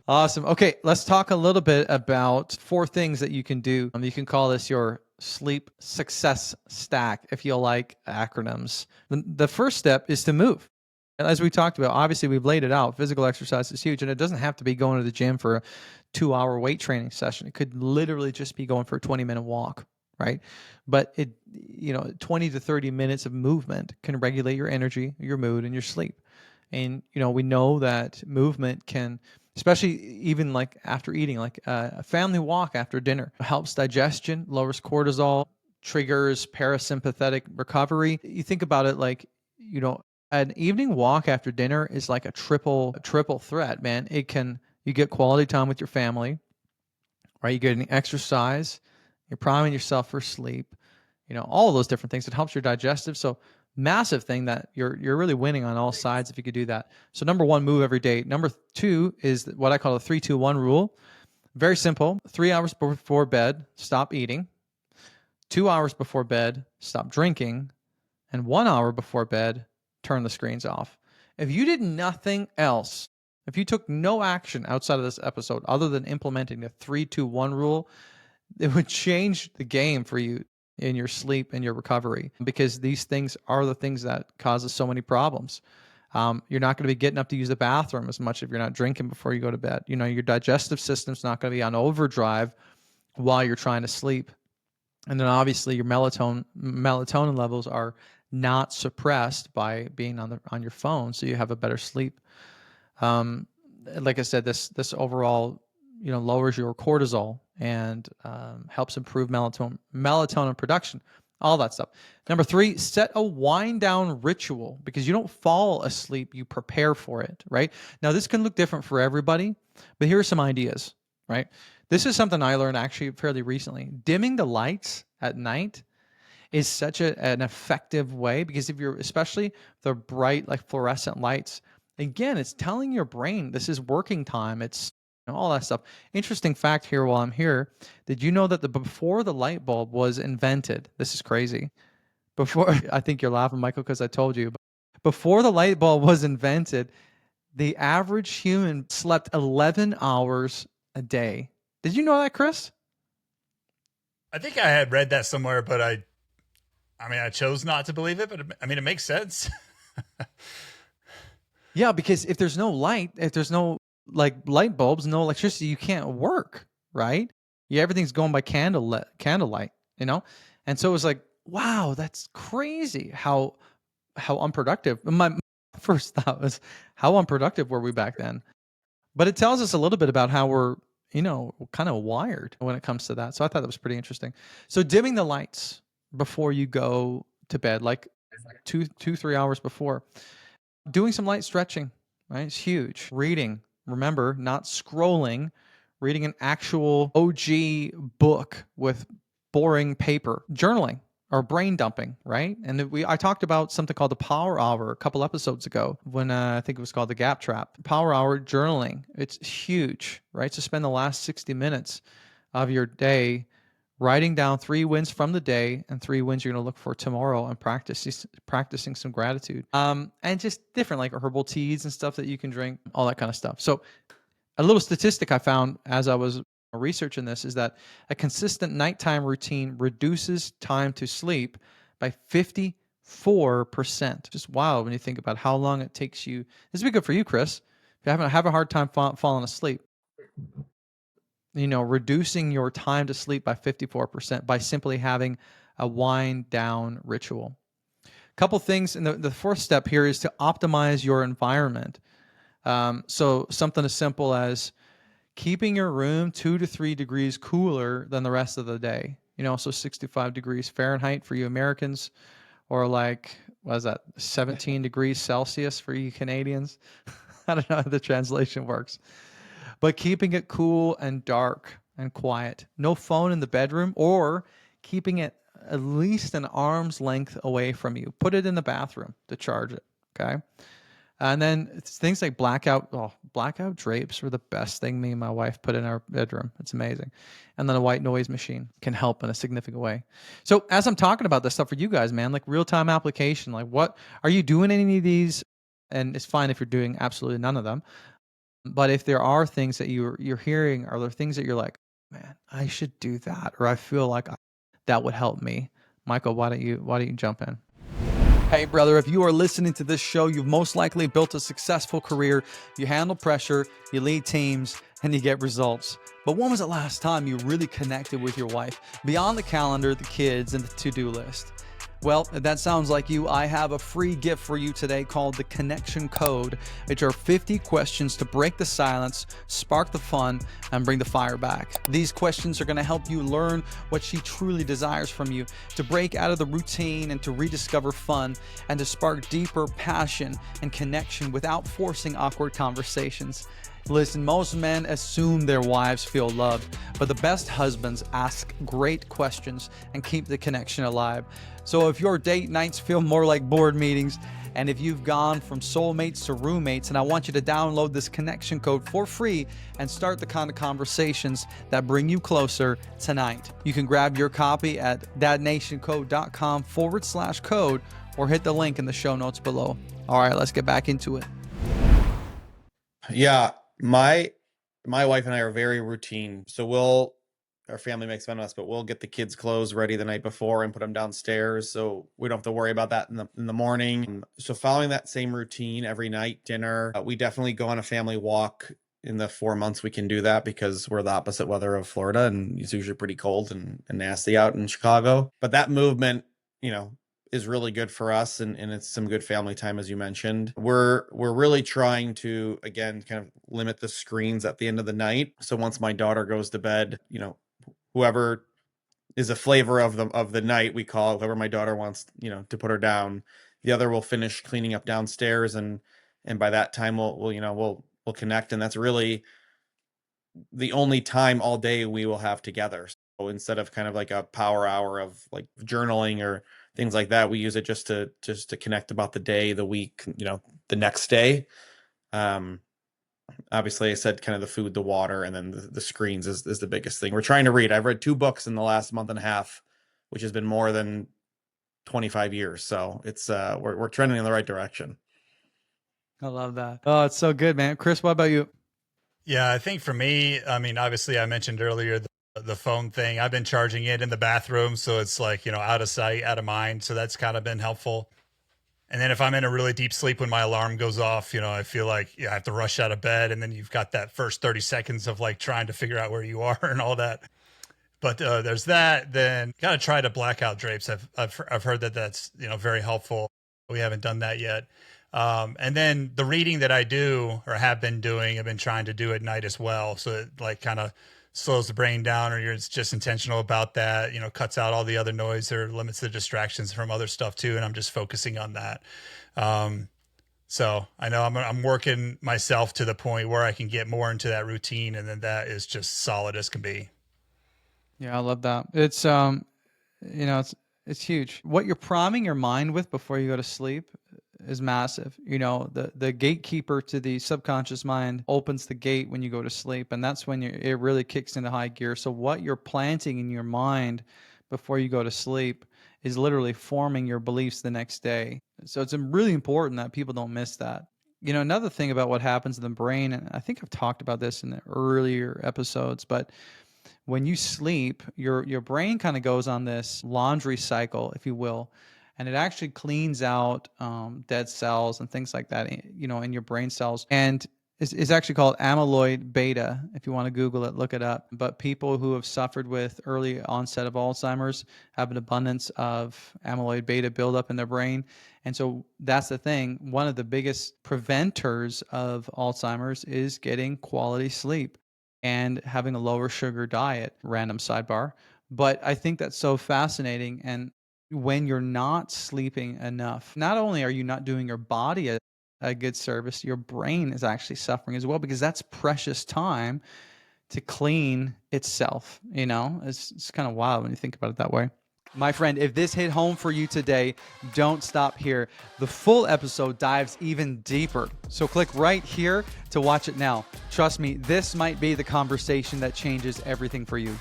Awesome. Okay, let's talk a little bit about 4 things that you can do. You can call this your sleep success stack if you like acronyms. The first step is to move. And as we talked about, obviously we've laid it out. Physical exercise is huge, and it doesn't have to be going to the gym for a 2-hour weight training session. It could literally just be going for a 20-minute walk, right? But 20 to 30 minutes of movement can regulate your energy, your mood, and your sleep. And we know that movement can, especially even like after eating, like a family walk after dinner, helps digestion, lowers cortisol, triggers parasympathetic recovery. You think about it like, an evening walk after dinner is like a triple threat, man. You get quality time with your family, right? You get an exercise, you're priming yourself for sleep, all of those different things. It helps your digestive. So massive thing that you're really winning on all sides if you could do that. So number 1, move every day. Number 2 is what I call the 3-2-1 rule. Very simple. 3 hours before bed, stop eating. 2 hours before bed, stop drinking. And 1 hour before bed, turn the screens off. If you did nothing else, if you took no action outside of this episode other than implementing the 3-2-1 rule, it would change the game for you in your sleep and your recovery, because these things are the things that causes so many problems. You're not going to be getting up to use the bathroom as much if you're not drinking before you go to bed. Your digestive system's not going to be on overdrive while you're trying to sleep. And then obviously your melatonin levels are not suppressed by being on your phone, so you have a better sleep. Like I said, this overall lowers your cortisol and helps improve melatonin production, all that stuff. Number 3, set a wind down ritual, because you don't fall asleep, you prepare for it, right? Now, this can look different for everybody, but here are some ideas, right? This is something I learned actually fairly recently. Dimming the lights at night is such an effective way, because if especially the bright, like fluorescent lights, again, it's telling your brain this is working time. It's all that stuff. Interesting fact here while I'm here. Did you know that before the light bulb was invented, this is crazy. Before, I think you're laughing, Michael, because I told you, but before the light bulb was invented, the average human slept 11 hours a day. Did you know that, Chris? I think I had read that somewhere, but I chose not to believe it, but it makes sense. Yeah, because if there's no light, if there's no like light bulbs, no electricity, you can't work, right? Yeah, everything's going by candlelight, And so it was like, wow, that's crazy how unproductive. My first thought was, how unproductive were we back then? But it tells us a little bit about how we're, kind of wired when it comes to that. So I thought that was pretty interesting. So dimming the lights before you go to bed, like 3 hours before. Doing some light stretching, right? It's huge. Reading, remember, not scrolling, reading an actual OG book with boring paper. Journaling or brain dumping, right? And I talked about something called the Power Hour a couple episodes ago when I think it was called the Gap Trap. Power Hour journaling, it's huge, right? So spend the last 60 minutes of your day writing down 3 wins from the day and 3 wins you're going to look for tomorrow, and practicing some gratitude. And just different like herbal teas and stuff that you can drink, all that kind of stuff. So a little statistic I found as I was researching this is that a consistent nighttime routine reduces time to sleep by 54%. Just wild when you think about how long it takes you. This would be good for you, Chris. If you have a hard time falling asleep, reducing your time to sleep by 54% by simply having a wind down ritual. Couple things, and the fourth step here is to optimize your environment. So something as simple as keeping your room 2 to 3 degrees cooler than the rest of the day. So 65 degrees Fahrenheit for you Americans, or like, what is that, 17 degrees Celsius for you Canadians? I don't know how the translation works. But keeping it cool and dark and quiet. No phone in the bedroom, or keeping it at least an arm's length away from you. Put it in the bathroom to charge it, okay? And then it's things like blackout drapes were the best thing me and my wife put in our bedroom. It's amazing. And then a white noise machine can help in a significant way. So as I'm talking about this stuff for you guys, man, like real-time application, like what are you doing any of these? And it's fine if you're doing absolutely none of them. But if there are things that you're hearing, or there are things that you're like, man, I should do that, or I feel like that would help me. Michael, why don't you jump in? Hey, brother, if you are listening to this show, you've most likely built a successful career. You handle pressure, you lead teams, and you get results. But when was the last time you really connected with your wife beyond the calendar, the kids, and the to-do list? Well, if that sounds like you, I have a free gift for you today called the Connection Code. Which are 50 questions to break the silence, spark the fun, and bring the fire back. These questions are going to help you learn what she truly desires from you, to break out of the routine and to rediscover fun, and to spark deeper passion and connection without forcing awkward conversations. Listen, most men assume their wives feel loved, but the best husbands ask great questions and keep the connection alive. So if your date nights feel more like board meetings, and if you've gone from soulmates to roommates, and I want you to download this connection code for free and start the kind of conversations that bring you closer tonight. You can grab your copy at dadnationcode.com/code or hit the link in the show notes below. All right, let's get back into it. Yeah, my wife and I are very routine. So our family makes fun of us, but we'll get the kids' clothes ready the night before and put them downstairs, so we don't have to worry about that in the morning. So following that same routine every night, dinner, we definitely go on a family walk. In the 4 months we can do that because we're the opposite weather of Florida, and it's usually pretty cold and nasty out in Chicago. But that movement, is really good for us, and it's some good family time, as you mentioned. We're really trying to, again, kind of limit the screens at the end of the night. So once my daughter goes to bed, whoever is a flavor of the night, we call whoever my daughter wants, to put her down, the other will finish cleaning up downstairs, and by that time we'll connect. And that's really the only time all day we will have together. So instead of kind of like a power hour of like journaling or things like that, we use it just to connect about the day, the week, the next day. Obviously I said kind of the food, the water, and then the screens is the biggest thing. We're trying to read. I've read 2 books in the last month and a half, which has been more than 25 years. So it's we're trending in the right direction. I love that. Oh, it's so good, man. Chris, what about you? Yeah, I think for me, I mean, obviously I mentioned earlier the phone thing. I've been charging it in the bathroom, so it's like, out of sight, out of mind. So that's kind of been helpful. And then if I'm in a really deep sleep when my alarm goes off, I feel like I have to rush out of bed, and then you've got that first 30 seconds of like trying to figure out where you are and all that. But there's that. Then got to try to blackout drapes. I've heard that that's very helpful. We haven't done that yet. And then the reading that I do or have been doing, I've been trying to do at night as well. So it like kind of slows the brain down, or you're just intentional about that, cuts out all the other noise or limits the distractions from other stuff too. And I'm just focusing on that. So I know I'm working myself to the point where I can get more into that routine, and then that is just solid as can be. Yeah, I love that. It's it's huge. What you're priming your mind with before you go to sleep is massive. The gatekeeper to the subconscious mind opens the gate when you go to sleep, and that's when it really kicks into high gear. So what you're planting in your mind before you go to sleep is literally forming your beliefs the next day. So it's really important that people don't miss that. Another thing about what happens in the brain, and I think I've talked about this in the earlier episodes, but when you sleep, your brain kind of goes on this laundry cycle, if you will, and it actually cleans out dead cells and things like that, in your brain cells. And it's actually called amyloid beta. If you want to Google it, look it up. But people who have suffered with early onset of Alzheimer's have an abundance of amyloid beta buildup in their brain. And so that's the thing. One of the biggest preventers of Alzheimer's is getting quality sleep and having a lower sugar diet. Random sidebar. But I think that's so fascinating. And when you're not sleeping enough, not only are you not doing your body a good service, your brain is actually suffering as well, because that's precious time to clean itself. It's kind of wild when you think about it that way. My friend, if this hit home for you today, don't stop here. The full episode dives even deeper. So click right here to watch it now. Trust me, this might be the conversation that changes everything for you.